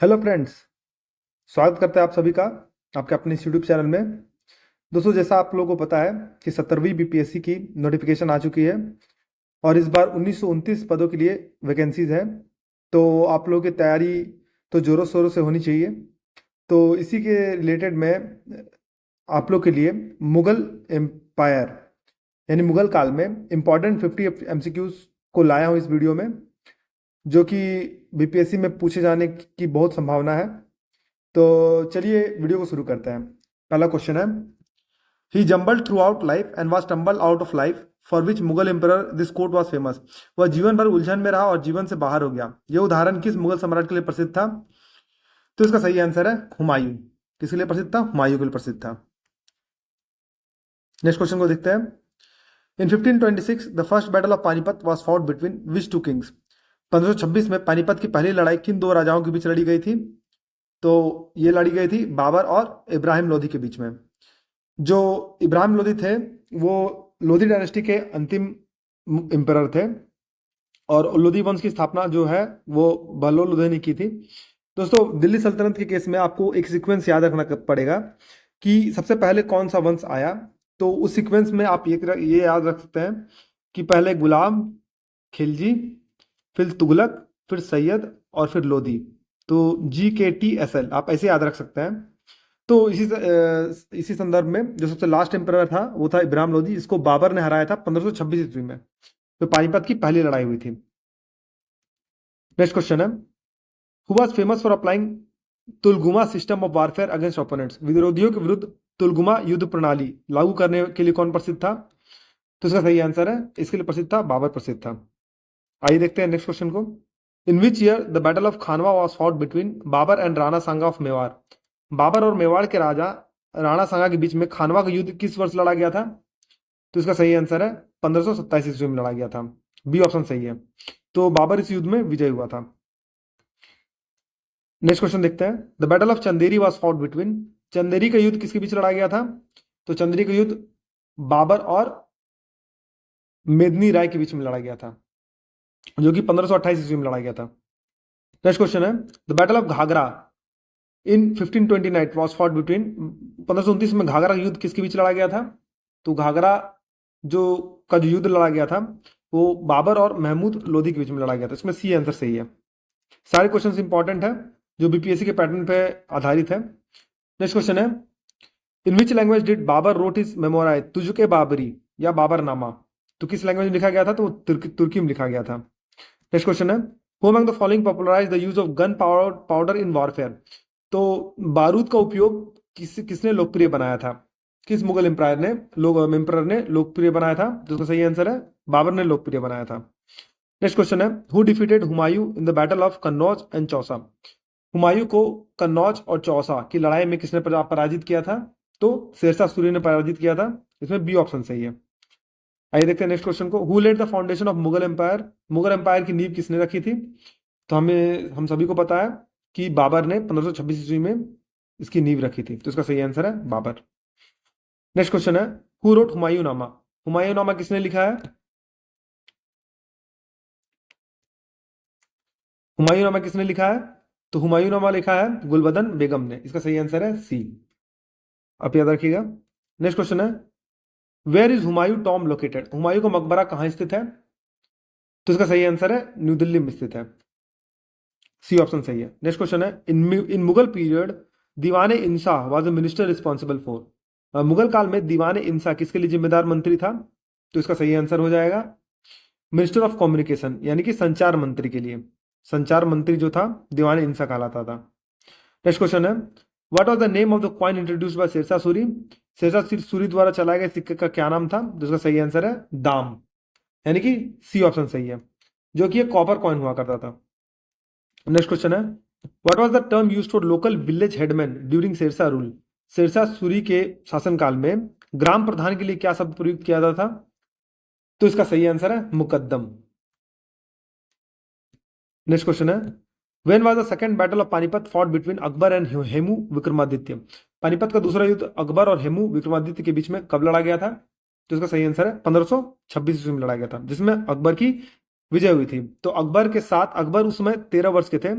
Hello friends. स्वागत करते हैं आप सभी का आपके अपने इस यूट्यूब चैनल में। दोस्तों, जैसा आप लोगों को पता है कि 70वीं बीपीएससी की नोटिफिकेशन आ चुकी है और इस बार 1929 पदों के लिए वैकेंसीज है। तो आप लोगों की तैयारी तो ज़ोरों शोरों से होनी चाहिए। तो इसी के रिलेटेड मैं आप लोग के लिए मुगल एम्पायर यानी मुगल काल में इम्पॉर्टेंट 50 एमसीक्यूज को लाया हूँ इस वीडियो में, जो कि बीपीएससी में पूछे जाने की बहुत संभावना है। तो चलिए वीडियो को शुरू करते हैं। पहला क्वेश्चन है, he jumbled throughout life and was tumbled out of life for which Mughal emperor this quote was famous. वह जीवन भर उलझन में रहा और जीवन से बाहर हो गया। यह उदाहरण किस मुगल सम्राट के लिए प्रसिद्ध था? तो इसका सही आंसर है हुमायूं। किसके लिए प्रसिद्ध था? हुमायूं के लिए प्रसिद्ध था। नेक्स्ट क्वेश्चन को देखते हैं। In 1526 the first battle of Panipat was fought between which two kings. 1526 में पानीपत की पहली लड़ाई किन दो राजाओं के बीच लड़ी गई थी? तो ये लड़ी गई थी बाबर और इब्राहिम लोधी के बीच में। जो इब्राहिम लोधी थे वो लोधी डायनेस्टी के अंतिम एम्परर थे और लोधी वंश की स्थापना जो है वो बहलोल लोधी ने की थी। दोस्तों, दिल्ली सल्तनत के केस में आपको एक सीक्वेंस याद रखना पड़ेगा कि सबसे पहले कौन सा वंश आया। तो उस सीक्वेंस में आप ये याद रख सकते हैं कि पहले गुलाम, खिलजी, फिर तुगलक, फिर सैयद और फिर लोधी। तो GKTSL आप ऐसे याद रख सकते हैं। तो इसी संदर्भ में जो सबसे लास्ट एम्परर था वो था इब्राहिम लोधी, जिसको बाबर ने हराया था 1526 ईस्वी में। तो पानीपत की पहली लड़ाई हुई थी। नेक्स्ट क्वेश्चन है, who was famous for applying Tulughma system of warfare against opponents. विरोधियों के विरुद्ध तुलगुमा युद्ध प्रणाली लागू करने के लिए कौन प्रसिद्ध था? तो इसका सही आंसर है, इसके लिए प्रसिद्ध था बाबर प्रसिद्ध था। आइए देखते हैं नेक्स्ट क्वेश्चन को। In which year the battle of Khanwa was fought between Babur and Rana Sanga of Mewar. Babur और मेवाड़ के राजा राणा सांगा के बीच में खानवा का युद्ध किस वर्ष लड़ा गया था? तो इसका सही आंसर है 1527 ईस्वी में लड़ा गया था। बी ऑप्शन सही है। तो बाबर इस युद्ध में विजय हुआ था। नेक्स्ट क्वेश्चन देखते हैं। The battle of Chanderi was fought between. Chanderi का युद्ध किसके बीच लड़ा गया था? तो चंदेरी का युद्ध बाबर और मेदनी राय के बीच में लड़ा गया था, जो कि 1528 ईस्वी में लड़ा गया था। नेक्स्ट क्वेश्चन है, the battle of Ghaghra in 1529 was fought between. 1529 में घाघरा का युद्ध किसके बीच लड़ा गया था? तो घाघरा जो युद्ध लड़ा गया था वो बाबर और महमूद लोधी के बीच में लड़ा गया था। इसमें सी आंसर सही है। सारे क्वेश्चंस इंपॉर्टेंट है जो बीपीएससी के पैटर्न पे आधारित है। नेक्स्ट क्वेश्चन है, in which language did Babur wrote his memoir Tuzuk-e Baburi या बाबरनामा। तो किस लैंग्वेज में लिखा गया था? तो वो तुर्की में लिखा गया था। नेक्स्ट क्वेश्चन है, who among the following popularise the use of gunpowder in warfare. तो बारूद का उपयोग किसने लोकप्रिय बनाया था? किस मुगल एम्परर ने लोकप्रिय बनाया था? जिसका सही आंसर है बाबर ने लोकप्रिय बनाया था। नेक्स्ट क्वेश्चन है, who defeated Humayun in the battle of Kannauj and Chausa. Humayun को कन्नौज और चौसा की लड़ाई में किसने पराजित किया था? तो शेरशाह सूरी ने पराजित किया था। इसमें बी ऑप्शन सही है। आइए देखते हैं नेक्स्ट क्वेश्चन को। Who led the foundation of Mughal empire. Mughal empire की नींव किसने रखी थी? तो हम सभी को पता है कि बाबर ने 1526 ईस्वी में इसकी नींव रखी थी। तो इसका सही आंसर है बाबर। नेक्स्ट क्वेश्चन है, हु रोट हुमायूंनामा। हुमायूंनामा किसने लिखा है? हुमायूंनामा किसने लिखा है? तो हुमायूंनामा लिखा है गुलबदन बेगम ने। इसका सही आंसर है सी। आप याद रखिएगा। नेक्स्ट क्वेश्चन है, where is Humayun tomb located. Humayun का मकबरा कहाँ स्थित है? तो इसका सही आंसर है न्यू दिल्ली में स्थित है। सी ऑप्शन सही है। नेक्स्ट क्वेश्चन है, इन Mughal period Diwan-e Insha was the minister responsible for. Mughal काल में दीवाने इंसा किसके लिए जिम्मेदार मंत्री था? तो इसका सही आंसर हो जाएगा मिनिस्टर ऑफ कम्युनिकेशन, यानी कि संचार मंत्री के लिए। संचार मंत्री जो था दीवाने इंसा कहलाता था। नेक्स्ट क्वेश्चन है, what was the name of the coin introduced by Sher Shah Suri. Sher Shah Suri द्वारा चलाए गए सिक्के का क्या नाम था? जिसका सही आंसर है दाम, यानी कि सी ऑप्शन सही है, जो कि एक कॉपर कॉइन हुआ करता था। नेक्स्ट क्वेश्चन है, what was the term used for local village headman during Sher Shah rule. Sher Shah Suri के शासनकाल में ग्राम प्रधान के लिए क्या शब्द प्रयुक्त किया जाता था? तो इसका सही आंसर है मुकद्दम। नेक्स्ट क्वेश्चन है, when was the second battle of Panipat fought between Akbar and Hemu Vikramaditya. Panipat का दूसरा युद्ध अकबर और हेमू विक्रमादित्य के बीच में कब लड़ा गया था? तो इसका सही आंसर है 1526 ईस्वी में लड़ा गया था, जिसमें अकबर की विजय हुई थी। तो अकबर के साथ, अकबर उस समय 13 वर्ष के थे,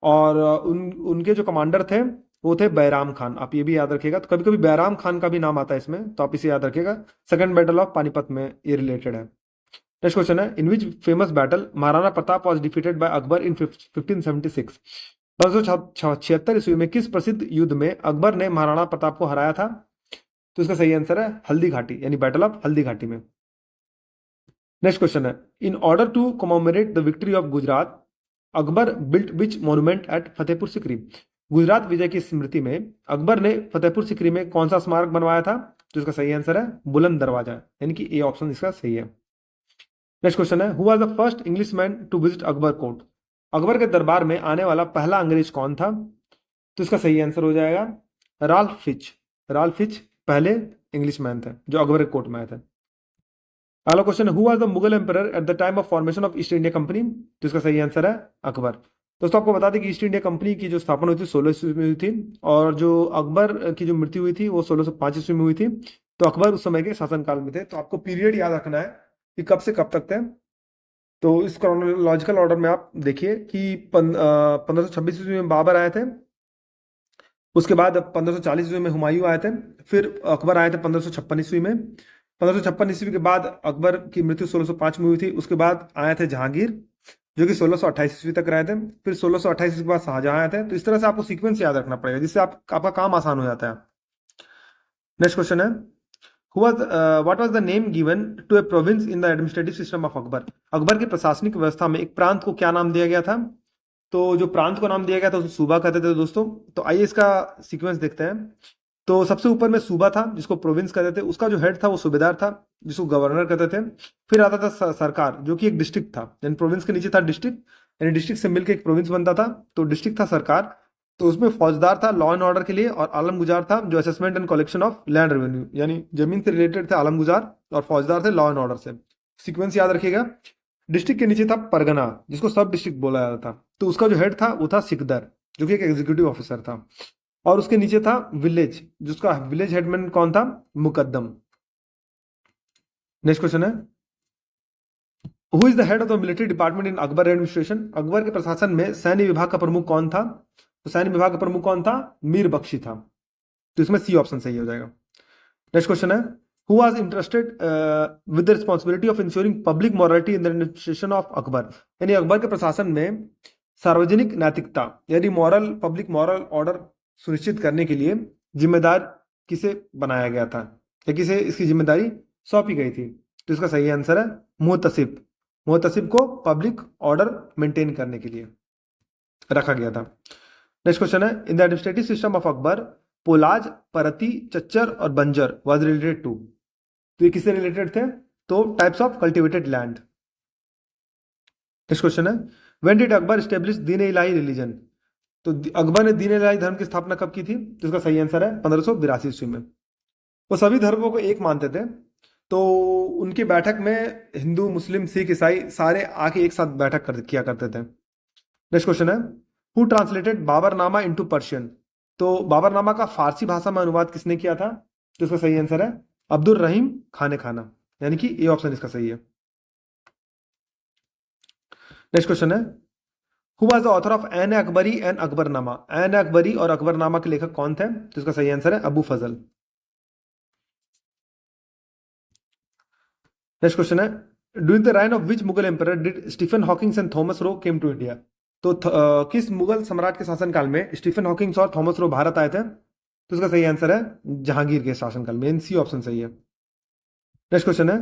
और उनके जो कमांडर थे वो थे बैराम खान। आप ये भी याद रखिएगा, तो कभी कभी बैराम खान का भी नाम आता है इसमें, तो आप इसे याद रखिएगा। सेकंड बैटल ऑफ पानीपत में ये रिलेटेड है। नेक्स्ट क्वेश्चन है, in which famous battle Maharana Pratap was defeated by Akbar in 1576। 1576 ईस्वी में किस प्रसिद्ध युद्ध में अकबर ने महाराणा प्रताप को हराया था? तो इसका सही आंसर है हल्दी घाटी, यानी बैटल ऑफ हल्दी घाटी में। नेक्स्ट क्वेश्चन है, in order to commemorate the victory of Gujarat Akbar built which monument at Fatehpur Sikri. Gujarat विजय की स्मृति में अकबर ने फतेहपुर सिकरी में कौन सा स्मारक बनवाया था? तो इसका सही आंसर है बुलंद दरवाजा, यानी कि ए ऑप्शन इसका सही है। नेक्स्ट क्वेश्चन है, who was the first Englishman to visit Akbar court. Akbar के दरबार में आने वाला पहला अंग्रेज कौन था? तो इसका सही आंसर हो जाएगा राल्फ फिच। राल्फ फिच पहले इंग्लिश मैन थे जो अकबर के कोर्ट में आए थे। अगला क्वेश्चन है, who was the Mughal emperor at the time of formation of east India company. तो इसका सही आंसर है अकबर। दोस्तों आपको बता दें कि ईस्ट इंडिया कंपनी की जो स्थापना हुई थी 16 ईस्वी में हुई थी, और जो अकबर की जो मृत्यु हुई थी वो 1605 ईस्वी में हुई थी। तो अकबर उस समय के शासनकाल में थे। तो आपको पीरियड याद रखना है कि कब से कब तक थे। तो इस क्रोनोलॉजिकल ऑर्डर में आप देखिए कि 1526 ईस्वी में बाबर आए थे, उसके बाद 1540 ईस्वी में हुमायूं आए थे, फिर अकबर आए थे 1556 ईस्वी में। 1556 ईस्वी के बाद अकबर की मृत्यु 1605 में हुई थी। उसके बाद आए थे जहांगीर जो कि 1628 ईस्वी तक रहे थे, फिर 1628 ईस्वी के बाद शाहजहां आए थे। तो इस तरह से आपको सीक्वेंस याद रखना पड़ेगा, जिससे आपका काम आसान हो जाता है। नेक्स्ट क्वेश्चन है, what was the name given to a province in the administrative system of Akbar. Akbar की प्रशासनिक व्यवस्था में एक प्रांत को क्या नाम दिया गया था? तो जो प्रांत को नाम दिया गया था उसे सूबा कहते थे दोस्तों। तो आइए इसका सीक्वेंस देखते हैं। तो सबसे ऊपर में सूबा था जिसको प्रोविंस कहते थे, उसका जो हेड था वो सूबेदार था जिसको गवर्नर कहते थे। फिर आता था सरकार जो कि एक डिस्ट्रिक्ट था, यानी प्रोविंस के नीचे था डिस्ट्रिक्ट, यानी डिस्ट्रिक्ट से मिलकर एक प्रोविंस बनता था। तो डिस्ट्रिक्ट था सरकार, तो उसमें फौजदार था लॉ एंड ऑर्डर के लिए, और आलमगुजार था जो assessment and collection of land revenue, यानी जमीन से रिलेटेड थे आलमगुजार, और फौजदार थे लॉ एंड ऑर्डर से। सीक्वेंस याद रखिएगा। डिस्ट्रिक्ट के नीचे था परगना जिसको सब डिस्ट्रिक्ट बोला जाता था, तो उसका जो हेड था वो था सिकदर जो कि एक एग्जीक्यूटिव ऑफिसर था। और उसके नीचे था विलेज, जिसका विलेज हेडमैन कौन था? मुकद्दम। नेक्स्ट क्वेश्चन है, who is the head of the military department in Akbar administration. Akbar के प्रशासन में सैन्य विभाग का प्रमुख कौन था? तो सैन्य विभाग का प्रमुख कौन था? मीर बख्शी था। तो इसमें सी ऑप्शन सही हो जाएगा। नेक्स्ट क्वेश्चन है, who was interested with the responsibility of ensuring public morality in the administration of Akbar. यानी अकबर के प्रशासन में सार्वजनिक नैतिकता यानी मॉरल पब्लिक मॉरल ऑर्डर सुनिश्चित करने के लिए जिम्मेदार किसे बनाया गया था, या किसे इसकी जिम्मेदारी सौंपी गई थी? तो इसका सही आंसर है मुहतसिब। मुहतसिब को पब्लिक ऑर्डर मेंटेन करने के लिए रखा गया था। नेक्स्ट क्वेश्चन है, in the administrative system of Akbar polaj, parati, chachar और बंजर वाज रिलेटेड टू। तो ये किससे रिलेटेड थे? तो types of cultivated land. Next question है, when did Akbar establish Deen Ilahi religion. तो अकबर ने दीन इलाही धर्म की स्थापना कब की थी? तो इसका सही आंसर है 1582 ईस्वी में। वो सभी धर्मों को एक मानते थे, तो उनकी बैठक में हिंदू, मुस्लिम, सिख, ईसाई सारे आके एक साथ बैठक किया करते थे। नेक्स्ट क्वेश्चन है, who translated Baburnama into Persian. तो बाबरनामा का फारसी भाषा में अनुवाद किसने किया था? तो इसका सही आंसर है अब्दुल रहीम खाने खाना, यानी कि ए ऑप्शन इसका सही है। नेक्स्ट क्वेश्चन है, who was the author of Ain Akbari and Akbarnama. Ain Akbari और अकबरनामा के लेखक कौन थे? तो इसका सही आंसर है अबू फजल। नेक्स्ट क्वेश्चन है, during the reign of which Mughal emperor did Stephen Hawkings and Thomas Roe came to India. तो किस मुगल सम्राट के शासनकाल में स्टीफन हॉकिंग्स और थॉमस रो भारत आए थे? तो इसका सही आंसर है जहांगीर के शासनकाल में, सी ऑप्शन सही है। नेक्स्ट क्वेश्चन है,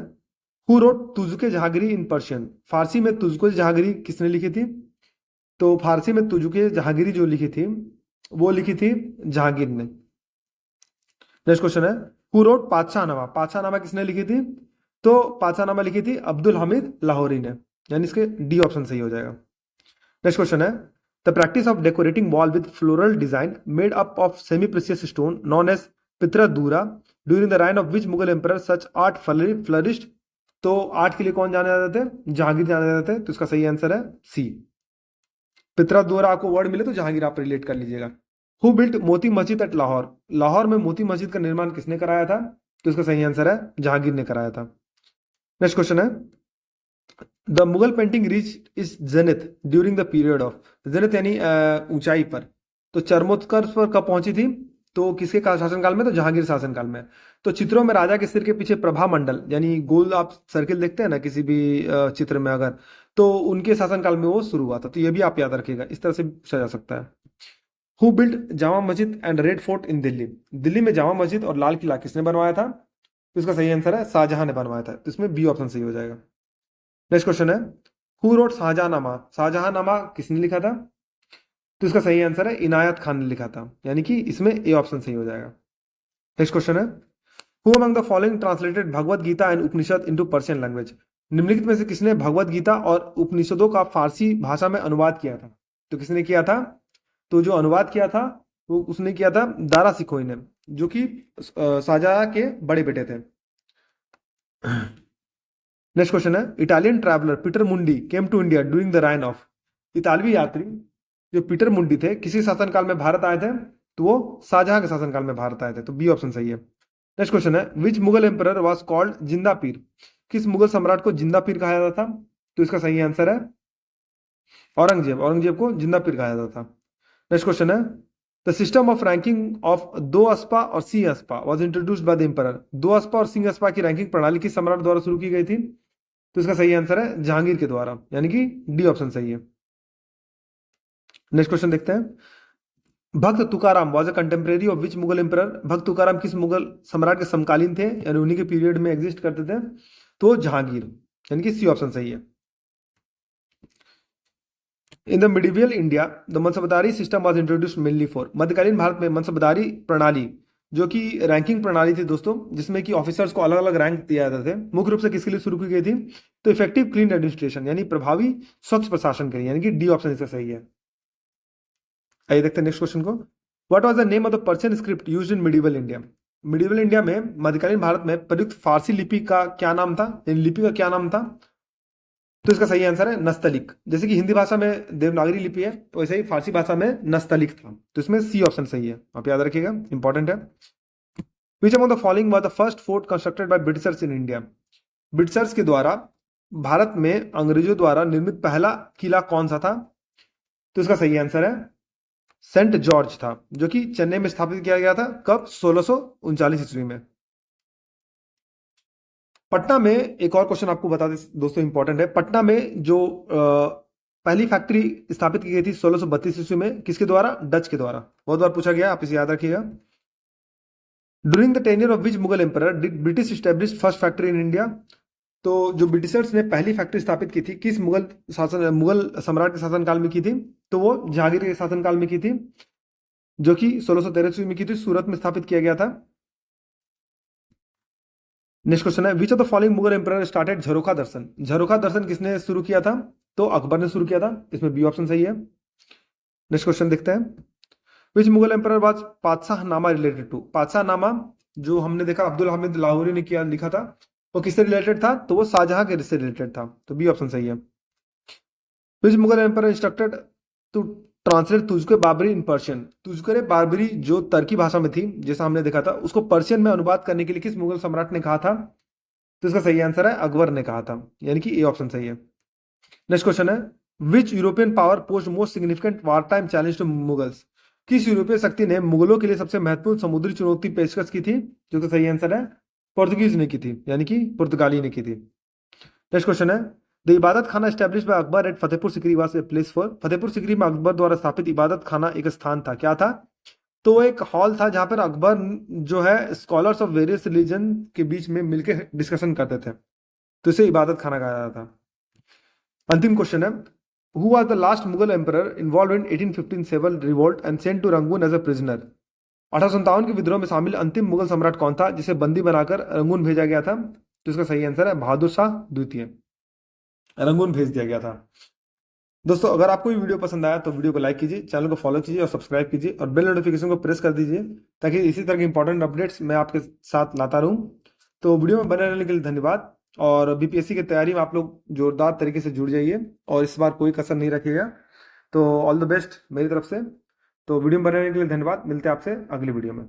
who wrote Tuzuk-e Jahangiri in Persian. फारसी में तुजुके जहांगीरी किसने लिखी थी? तो फारसी में तुजुके जहांगीरी जो लिखी थी वो लिखी थी जहांगीर ने। नेक्स्ट क्वेश्चन है, हु रोट पातशाहनामा। पातशाहनामा किसने लिखी थी? तो पातशाहनामा लिखी थी अब्दुल हमीद लाहौरी ने, यानी इसके डी ऑप्शन सही हो जाएगा। नेक्स्ट क्वेश्चन है, the practice of decorating wall with floral design made up of semi precious stone known as pietra dura during the reign of which Mughal emperor such art flourished. तो आर्ट के लिए कौन जाने जाते थे? जहांगीर जाने जाते थे। तो इसका सही आंसर है सी। पित्रदूरा आपको वर्ड मिले तो जहांगीर आप रिलेट कर लीजिएगा। Who built Moti Masjid eight Lahore. Lahore में मोती मस्जिद का निर्माण किसने कराया था? तो इसका सही आंसर है जहांगीर ने कराया था। नेक्स्ट क्वेश्चन है, द मुगल पेंटिंग रीच इस zenith during the period of, zenith यानी ऊंचाई पर, तो चरमोत्कर्ष पर कब पहुंची थी? तो किसके शासनकाल में? तो जहांगीर शासनकाल में। तो चित्रों में राजा के सिर के पीछे प्रभा मंडल यानी गोल आप सर्किल देखते हैं ना किसी भी चित्र में अगर, तो उनके शासनकाल में वो शुरू हुआ था। तो ये भी आप याद रखिएगा, इस तरह से पूछा जा सकता है। Who build Jama Masjid and red fort इन दिल्ली? दिल्ली में जामा मस्जिद और लाल किला किसने बनवाया था? तो इसका सही आंसर है शाहजहां ने बनवाया था। तो इसमें बी ऑप्शन सही हो जाएगा। नेक्स्ट क्वेश्चन है, हु रोट शाहजहांनामा? शाहजहांनामा किसने लिखा था? तो इसका सही आंसर है इनायत खान ने लिखा था, यानी कि इसमें ए ऑप्शन सही हो जाएगा। नेक्स्ट क्वेश्चन है, who among the following translated Bhagavad Gita and Upanishad into Persian language? निम्नलिखित में से किसने भगवत गीता और उपनिषदों का फारसी भाषा में अनुवाद किया था? तो किसने किया था? तो जो अनुवाद किया था वो उसने किया था दारा सिकोही ने, जो कि शाहजहां के बड़े बेटे थे। नेक्स्ट क्वेश्चन है, Italian traveller Peter Mundy came to India during the reign of? इतालवी यात्री जो पीटर मुंडी थे किसी शासनकाल में भारत आए थे? तो वो शाहजहां के शासनकाल में भारत आए थे। तो बी ऑप्शन सही है। नेक्स्ट क्वेश्चन है, which Mughal emperor was called जिंदा पीर? किस मुगल सम्राट को जिंदा पीर कहा जाता था? तो इसका सही आंसर है औरंगजेब। औरंगजेब को जिंदा पीर कहा जाता था। नेक्स्ट क्वेश्चन है, the system of ranking of do aspa और sih aspa was introduced by the emperor? Do aspa और सिंह अस्पा की रैंकिंग प्रणाली किस सम्राट द्वारा शुरू की गई थी? तो इसका सही आंसर है जहांगीर के द्वारा, यानी कि डी ऑप्शन सही है। नेक्स्ट क्वेश्चन देखते हैं, भक्त Tukaram was a contemporary of which Mughal emperor? भक्त तुकाराम किस मुगल सम्राट के समकालीन थे, यानी उन्हीं के पीरियड में एग्जिस्ट करते थे? तो जहांगीर, यानी कि सी ऑप्शन सही है। In the medieval India the मनसबदारी system was introduced mainly for? मध्यकालीन भारत में मनसबदारी प्रणाली जो कि रैंकिंग प्रणाली थी दोस्तों, जिसमें कि ऑफिसर्स को अलग अलग रैंक दिया जाते थे, मुख्य रूप से किसके लिए शुरू की गई थी? तो इफेक्टिव क्लीन एडमिनिस्ट्रेशन यानी प्रभावी स्वच्छ प्रशासन के लिए, यानी कि डी ऑप्शन इसका सही है। आइए देखते हैं नेक्स्ट क्वेश्चन को, what was the name of the Persian script used in medieval India? Medieval India में मध्यकालीन भारत में प्रयुक्त फारसी लिपि का क्या नाम था, यानी लिपि का क्या नाम था? तो इसका सही आंसर है नस्तलिक। जैसे कि हिंदी भाषा में देवनागरी लिपि है, तो वैसे ही फारसी भाषा में नस्तलिक था। तो इसमें सी ऑप्शन सही है, आप याद रखिएगा, इंपॉर्टेंट है। Which among the following was the first fort constructed by Britishers in India? Britishers के द्वारा भारत में अंग्रेजों द्वारा निर्मित पहला किला कौन सा था? तो इसका सही आंसर है सेंट जॉर्ज था, जो कि चेन्नई में स्थापित किया गया था। कब? 1639 ईस्वी में। पटना में एक और क्वेश्चन आपको बता दें दोस्तों, इंपॉर्टेंट है। पटना में जो पहली फैक्ट्री स्थापित की गई थी 1632 ईस्वी में, किसके द्वारा? डच के द्वारा। बहुत बार पूछा गया, आप इसे याद रखिएगा। During the tenure of which Mughal emperor did British establish first factory in India? तो जो ब्रिटिशर्स ने पहली फैक्ट्री स्थापित की थी, किस मुगल सम्राट के शासनकाल में की थी? तो वो जहांगीर के शासनकाल में की थी, जो कि 1613 ईस्वी में की थी, सूरत में स्थापित किया गया था। नेक्स्ट क्वेश्चन है, which of the following Mughal emperor started Jharokha Darshan? Jharokha Darshan किसने शुरू किया था? तो अकबर ने शुरू किया था। इसमें बी ऑप्शन सही है। नेक्स्ट क्वेश्चन देखते हैं, which Mughal emperor was Padshahnama related to? Padshahnama जो हमने देखा अब्दुल हामिद लाहौरी ने किया, लिखा था, वो किससे रिलेटेड था? तो वो शाहजहां के से रिलेटेड था। तो बी ऑप्शन सही है। Which Mughal emperor instructed to translate Tuzuk Baburi in Persian? तुझको बाबरी जो तुर्की भाषा में थी, जैसा हमने देखा था, उसको पर्शियन में अनुवाद करने के लिए किस मुगल सम्राट ने कहा था? तो इसका सही आंसर है अकबर ने कहा था, यानी कि ए ऑप्शन सही है। नेक्स्ट क्वेश्चन है, which European power posed most significant war time challenge to Mughals? किस यूरोपीय शक्ति ने मुगलों के लिए सबसे महत्वपूर्ण समुद्री चुनौती पेशकश की थी? जो कि सही आंसर है पोर्तुगीज ने की थी, यानी कि पुर्तगाली ने की थी। नेक्स्ट क्वेश्चन है, the Ibadat Khana establish by Akbar at Fatehpur Sikri was a place for? Fatehpur Sikri में अकबर द्वारा स्थापित इबादत खाना एक स्थान था, क्या था? तो वो एक हॉल था जहां पर अकबर जो है स्कॉलर्स ऑफ वेरियस रिलीजन के बीच में मिलकर डिस्कशन करते थे, तो इसे इबादत खाना कहा जाता था। अंतिम क्वेश्चन है, who was the last Mughal emperor involved in 1857 revolt and sent to Rangoon as a prisoner? 1857 के विद्रोह में शामिल अंतिम मुगल सम्राट कौन था जिसे बंदी बनाकर रंगून भेजा गया था? तो इसका सही आंसर है बहादुर शाह द्वितीय, रंगून भेज दिया गया था। दोस्तों अगर आपको ये वीडियो पसंद आया तो वीडियो को लाइक कीजिए, चैनल को फॉलो कीजिए और सब्सक्राइब कीजिए और बेल नोटिफिकेशन को प्रेस कर दीजिए, ताकि इसी तरह के इंपॉर्टेंट अपडेट्स मैं आपके साथ लाता रहूं। तो वीडियो में बने रहने के लिए धन्यवाद, और बीपीएससी की तैयारी में आप लोग जोरदार तरीके से जुड़ जाइए और इस बार कोई कसर नहीं रखिएगा। तो ऑल द बेस्ट मेरी तरफ से। तो वीडियो में बने रहने के लिए धन्यवाद, मिलते हैं आपसे अगली वीडियो में।